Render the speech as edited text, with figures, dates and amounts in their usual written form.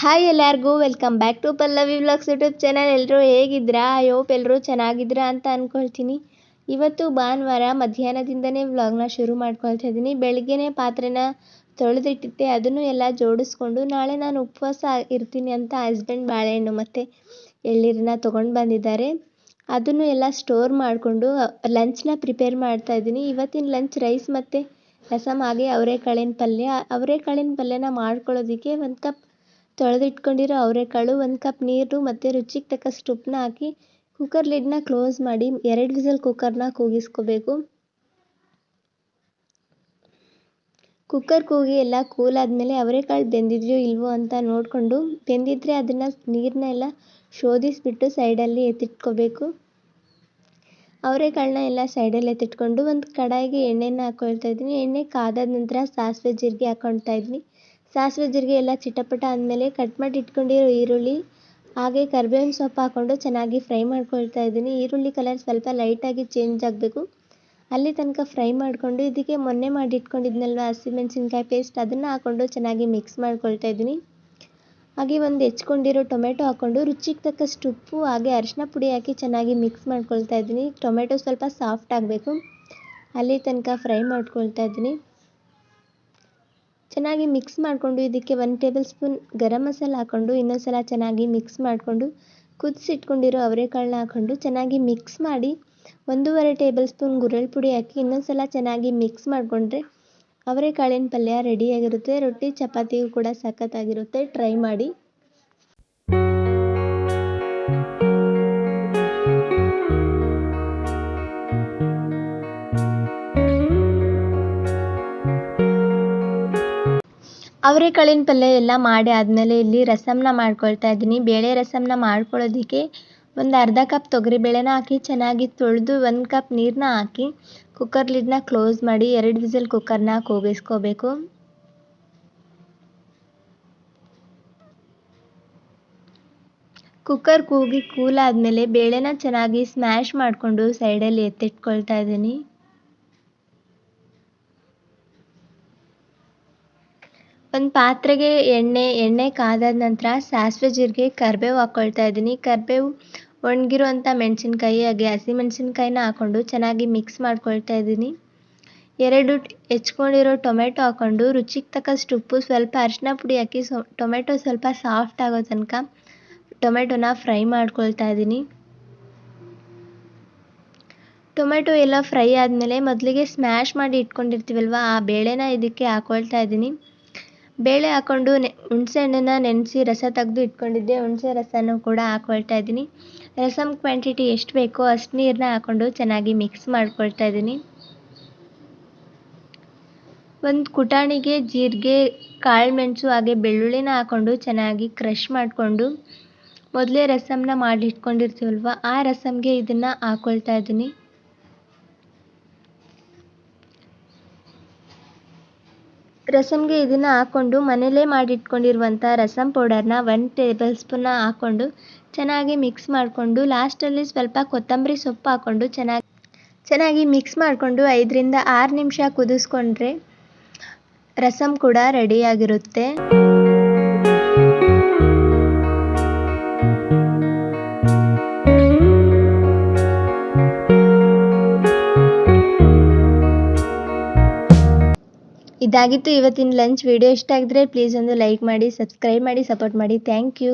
Hi ಎಲ್ಲರಿಗೂ welcome back to Pallavi vlogs YouTube channel. ಎಲ್ಲರೂ ಹೇಗಿದ್ದೀರಾ? ಐ ಹೋಪ್ ಎಲ್ಲರೂ ಚೆನ್ನಾಗಿದ್ದೀರಾ ಅಂತ ಅಂದ್ಕೊಳ್ತೀನಿ. ಇವತ್ತು ಭಾನುವಾರ ಮಧ್ಯಾಹ್ನದಿಂದನೇ ವ್ಲಾಗ್ನ ಶುರು ಮಾಡ್ಕೊಳ್ತಾ ಇದ್ದೀನಿ. ಬೆಳಗ್ಗೆನೇ ಪಾತ್ರೆನ ತೊಳೆದಿಟ್ಟಿದ್ದೆ, ಅದನ್ನು ಎಲ್ಲ ಜೋಡಿಸ್ಕೊಂಡು ನಾಳೆ ನಾನು ಉಪವಾಸ ಇರ್ತೀನಿ ಅಂತ ಹಸ್ಬೆಂಡ್ ಬಾಳೆಹಣ್ಣು ಮತ್ತು ಎಳ್ನೀರನ್ನ ತೊಗೊಂಡು ಬಂದಿದ್ದಾರೆ. ಅದನ್ನು ಎಲ್ಲ ಸ್ಟೋರ್ ಮಾಡಿಕೊಂಡು ಲಂಚ್ನ ಪ್ರಿಪೇರ್ ಮಾಡ್ತಾಯಿದ್ದೀನಿ. ಇವತ್ತಿನ ಲಂಚ್ ರೈಸ್ ಮತ್ತು ರಸಮ್ ಹಾಗೆ ಅವರೆಕಾಳಿನ ಪಲ್ಯನ ಮಾಡ್ಕೊಳ್ಳೋದಕ್ಕೆ 1 ಕಪ್ ತೊಳೆದಿಟ್ಕೊಂಡಿರೋ ಅವರೆಕಾಳು, 1 ಕಪ್ ನೀರು ಮತ್ತು ರುಚಿಗೆ ತಕ್ಕಷ್ಟು ಉಪ್ಪನ್ನ ಹಾಕಿ ಕುಕ್ಕರ್ ಲಿಡ್ನ ಕ್ಲೋಸ್ ಮಾಡಿ 2 ವಿಸಲ್ ಕುಕ್ಕರ್ನ ಕೂಗಿಸ್ಕೋಬೇಕು. ಕುಕ್ಕರ್ ಕೂಗಿ ಎಲ್ಲ ಕೂಲ್ ಆದಮೇಲೆ ಅವರೆಕಾಳು ಬೆಂದಿದೆಯೋ ಇಲ್ವೋ ಅಂತ ನೋಡಿಕೊಂಡು, ಬೆಂದಿದ್ರೆ ಅದನ್ನು ನೀರನ್ನ ಎಲ್ಲ ಶೋಧಿಸ್ಬಿಟ್ಟು ಸೈಡಲ್ಲಿ ಎತ್ತಿಟ್ಕೋಬೇಕು. ಅವರೆಕಾಳನ್ನ ಎಲ್ಲ ಸೈಡಲ್ಲಿ ಎತ್ತಿಟ್ಕೊಂಡು ಒಂದು ಕಡಾಯಿಗೆ ಎಣ್ಣೆನ ಹಾಕ್ಕೊಳ್ತಾ ಇದ್ದೀನಿ. ಎಣ್ಣೆ ಕಾದಾದ ನಂತರ ಸಾಸಿವೆ ಜೀರಿಗೆ ಹಾಕ್ಕೊಳ್ತಾ ಇದ್ದೀನಿ. ಸಾಸಿವೆ ಜೀರಿಗೆ ಎಲ್ಲ ಚಿಟಪಟ ಅಂದಮೇಲೆ ಕಟ್ ಮಾಡಿ ಇಟ್ಕೊಂಡಿರೋ ಈರುಳ್ಳಿ ಹಾಗೆ ಕರಿಬೇವಿನ ಸೊಪ್ಪು ಹಾಕ್ಕೊಂಡು ಚೆನ್ನಾಗಿ ಫ್ರೈ ಮಾಡ್ಕೊಳ್ತಾ ಇದ್ದೀನಿ. ಈರುಳ್ಳಿ ಕಲರ್ ಸ್ವಲ್ಪ ಲೈಟಾಗಿ ಚೇಂಜ್ ಆಗಬೇಕು, ಅಲ್ಲಿ ತನಕ ಫ್ರೈ ಮಾಡಿಕೊಂಡು ಇದಕ್ಕೆ ಮೊನ್ನೆ ಮಾಡಿ ಇಟ್ಕೊಂಡಿದ್ನಲ್ವ ಹಸಿಮೆಣಸಿನ್ಕಾಯಿ ಪೇಸ್ಟ್, ಅದನ್ನು ಹಾಕ್ಕೊಂಡು ಚೆನ್ನಾಗಿ ಮಿಕ್ಸ್ ಮಾಡ್ಕೊಳ್ತಾ ಇದ್ದೀನಿ. ಹಾಗೆ ಒಂದು ಹೆಚ್ಕೊಂಡಿರೋ ಟೊಮೆಟೊ ಹಾಕ್ಕೊಂಡು ರುಚಿಗೆ ತಕ್ಕಷ್ಟು ಉಪ್ಪು ಹಾಗೆ ಅರಿಶಿನ ಪುಡಿ ಹಾಕಿ ಚೆನ್ನಾಗಿ ಮಿಕ್ಸ್ ಮಾಡ್ಕೊಳ್ತಾ ಇದ್ದೀನಿ. ಟೊಮೆಟೊ ಸ್ವಲ್ಪ ಸಾಫ್ಟ್ ಆಗಬೇಕು, ಅಲ್ಲಿ ತನಕ ಫ್ರೈ ಮಾಡ್ಕೊಳ್ತಾ ಇದ್ದೀನಿ. ಚೆನ್ನಾಗಿ ಮಿಕ್ಸ್ ಮಾಡಿಕೊಂಡು ಇದಕ್ಕೆ 1 ಟೇಬಲ್ ಸ್ಪೂನ್ ಗರಂ ಮಸಾಲ ಹಾಕ್ಕೊಂಡು ಇನ್ನೊಂದ್ಸಲ ಚೆನ್ನಾಗಿ ಮಿಕ್ಸ್ ಮಾಡಿಕೊಂಡು ಕುದಿಸಿಟ್ಕೊಂಡಿರೋ ಅವರೆಕಾಳನ್ನ ಹಾಕ್ಕೊಂಡು ಚೆನ್ನಾಗಿ ಮಿಕ್ಸ್ ಮಾಡಿ 1.5 ಟೇಬಲ್ ಸ್ಪೂನ್ ಗುರೆಳ್ ಪುಡಿ ಹಾಕಿ ಇನ್ನೊಂದ್ಸಲ ಚೆನ್ನಾಗಿ ಮಿಕ್ಸ್ ಮಾಡಿಕೊಂಡ್ರೆ ಅವರೆಕಾಳಿನ ಪಲ್ಯ ರೆಡಿಯಾಗಿರುತ್ತೆ. ರೊಟ್ಟಿ ಚಪಾತಿಗೂ ಕೂಡ ಸಖತ್ತಾಗಿರುತ್ತೆ, ಟ್ರೈ ಮಾಡಿ. ಅವರೆಕಾಳಿನ ಪಲ್ಯ ಎಲ್ಲ ಮಾಡಿ ಆದಮೇಲೆ ಇಲ್ಲಿ ರಸಮ್ನ ಮಾಡ್ಕೊಳ್ತಾ ಇದ್ದೀನಿ. ಬೇಳೆ ರಸಮ್ನ ಮಾಡ್ಕೊಳ್ಳೋದಕ್ಕೆ ಒಂದು ಅರ್ಧ ಕಪ್ ತೊಗರಿಬೇಳೆನ ಹಾಕಿ ಚೆನ್ನಾಗಿ ತೊಳೆದು 1 ಕಪ್ ನೀರನ್ನ ಹಾಕಿ ಕುಕ್ಕರ್ ಲಿಡ್ನ ಕ್ಲೋಸ್ ಮಾಡಿ 2 ವಿಸಲ್ ಕುಕ್ಕರ್ನ ಕೂಗಿಸ್ಕೋಬೇಕು. ಕುಕ್ಕರ್ ಕೂಗಿ ಕೂಲ್ ಆದಮೇಲೆ ಬೇಳೆನ ಚೆನ್ನಾಗಿ ಸ್ಮ್ಯಾಶ್ ಮಾಡಿಕೊಂಡು ಸೈಡಲ್ಲಿ ಎತ್ತಿಟ್ಕೊಳ್ತಾ ಇದ್ದೀನಿ. ಒಂದು ಪಾತ್ರೆಗೆ ಎಣ್ಣೆ ಕಾದಾದ ನಂತರ ಸಾಸಿವೆ ಜೀರಿಗೆ ಕರಿಬೇವು ಹಾಕ್ಕೊಳ್ತಾ ಇದ್ದೀನಿ. ಕರಿಬೇವು ಒಣಗಿರುವಂಥ ಮೆಣಸಿನ್ಕಾಯಿ ಹಾಗೆ ಹಸಿಮೆಣಸಿನ್ಕಾಯಿನ ಹಾಕ್ಕೊಂಡು ಚೆನ್ನಾಗಿ ಮಿಕ್ಸ್ ಮಾಡ್ಕೊಳ್ತಾ ಇದ್ದೀನಿ. 2 ಹೆಚ್ಕೊಂಡಿರೋ ಟೊಮೆಟೊ ಹಾಕ್ಕೊಂಡು ರುಚಿಗೆ ತಕ್ಕಷ್ಟು ಉಪ್ಪು, ಸ್ವಲ್ಪ ಅರಿಶಿನ ಪುಡಿ ಹಾಕಿ ಟೊಮೆಟೊ ಸ್ವಲ್ಪ ಸಾಫ್ಟ್ ಆಗೋ ತನಕ ಟೊಮೆಟೊನ ಫ್ರೈ ಮಾಡ್ಕೊಳ್ತಾ ಇದ್ದೀನಿ. ಟೊಮೆಟೊ ಎಲ್ಲ ಫ್ರೈ ಆದಮೇಲೆ ಮೊದಲಿಗೆ ಸ್ಮ್ಯಾಶ್ ಮಾಡಿ ಇಟ್ಕೊಂಡಿರ್ತೀವಲ್ವ ಆ ಬೇಳೆನ ಇದಕ್ಕೆ ಹಾಕ್ಕೊಳ್ತಾ ಇದ್ದೀನಿ. ಬೇಳೆ ಹಾಕ್ಕೊಂಡು ಹುಣಸೆ ಹಣ್ಣನ್ನು ನೆನೆಸಿ ರಸ ತೆಗೆದು ಇಟ್ಕೊಂಡಿದ್ದೆ, ಹುಣಸೆ ರಸನೂ ಕೂಡ ಹಾಕ್ಕೊಳ್ತಾ ಇದ್ದೀನಿ. ರಸಮ್ ಕ್ವಾಂಟಿಟಿ ಎಷ್ಟು ಬೇಕೋ ಅಷ್ಟು ನೀರನ್ನ ಹಾಕ್ಕೊಂಡು ಚೆನ್ನಾಗಿ ಮಿಕ್ಸ್ ಮಾಡ್ಕೊಳ್ತಾ ಇದ್ದೀನಿ. ಒಂದು ಕುಟಾಣಿಗೆ ಜೀರಿಗೆ, ಕಾಳುಮೆಣಸು ಹಾಗೆ ಬೆಳ್ಳುಳ್ಳಿನ ಹಾಕ್ಕೊಂಡು ಚೆನ್ನಾಗಿ ಕ್ರಷ್ ಮಾಡಿಕೊಂಡು ಮೊದಲೇ ರಸಮ್ನ ಮಾಡಿ ಇಟ್ಕೊಂಡಿರ್ತೀವಲ್ವ ಆ ರಸಮ್ಗೆ ಇದನ್ನು ಹಾಕ್ಕೊಳ್ತಾ ಇದ್ದೀನಿ. ರಸಮ್ಗೆ ಇದನ್ನು ಹಾಕ್ಕೊಂಡು ಮನೇಲೇ ಮಾಡಿಟ್ಕೊಂಡಿರುವಂಥ ರಸಮ್ ಪೌಡರ್ನ 1 ಟೇಬಲ್ ಸ್ಪೂನ್ನ ಹಾಕ್ಕೊಂಡು ಚೆನ್ನಾಗಿ ಮಿಕ್ಸ್ ಮಾಡಿಕೊಂಡು ಲಾಸ್ಟಲ್ಲಿ ಸ್ವಲ್ಪ ಕೊತ್ತಂಬರಿ ಸೊಪ್ಪು ಹಾಕ್ಕೊಂಡು ಚೆನ್ನಾಗಿ ಮಿಕ್ಸ್ ಮಾಡಿಕೊಂಡು 5 ರಿಂದ 6 ನಿಮಿಷ ಕುದಿಸ್ಕೊಂಡ್ರೆ ರಸಮ್ ಕೂಡ ರೆಡಿಯಾಗಿರುತ್ತೆ. ಇದಾಗಿತ್ತು ಇವತ್ತಿನ ಲಂಚ್. ವಿಡಿಯೋ ಇಷ್ಟ ಆಗಿದ್ರೆ ಪ್ಲೀಸ್ ಒಂದು ಲೈಕ್ ಮಾಡಿ, ಸಬ್ಸ್ಕ್ರೈಬ್ ಮಾಡಿ, ಸಪೋರ್ಟ್ ಮಾಡಿ. Thank you.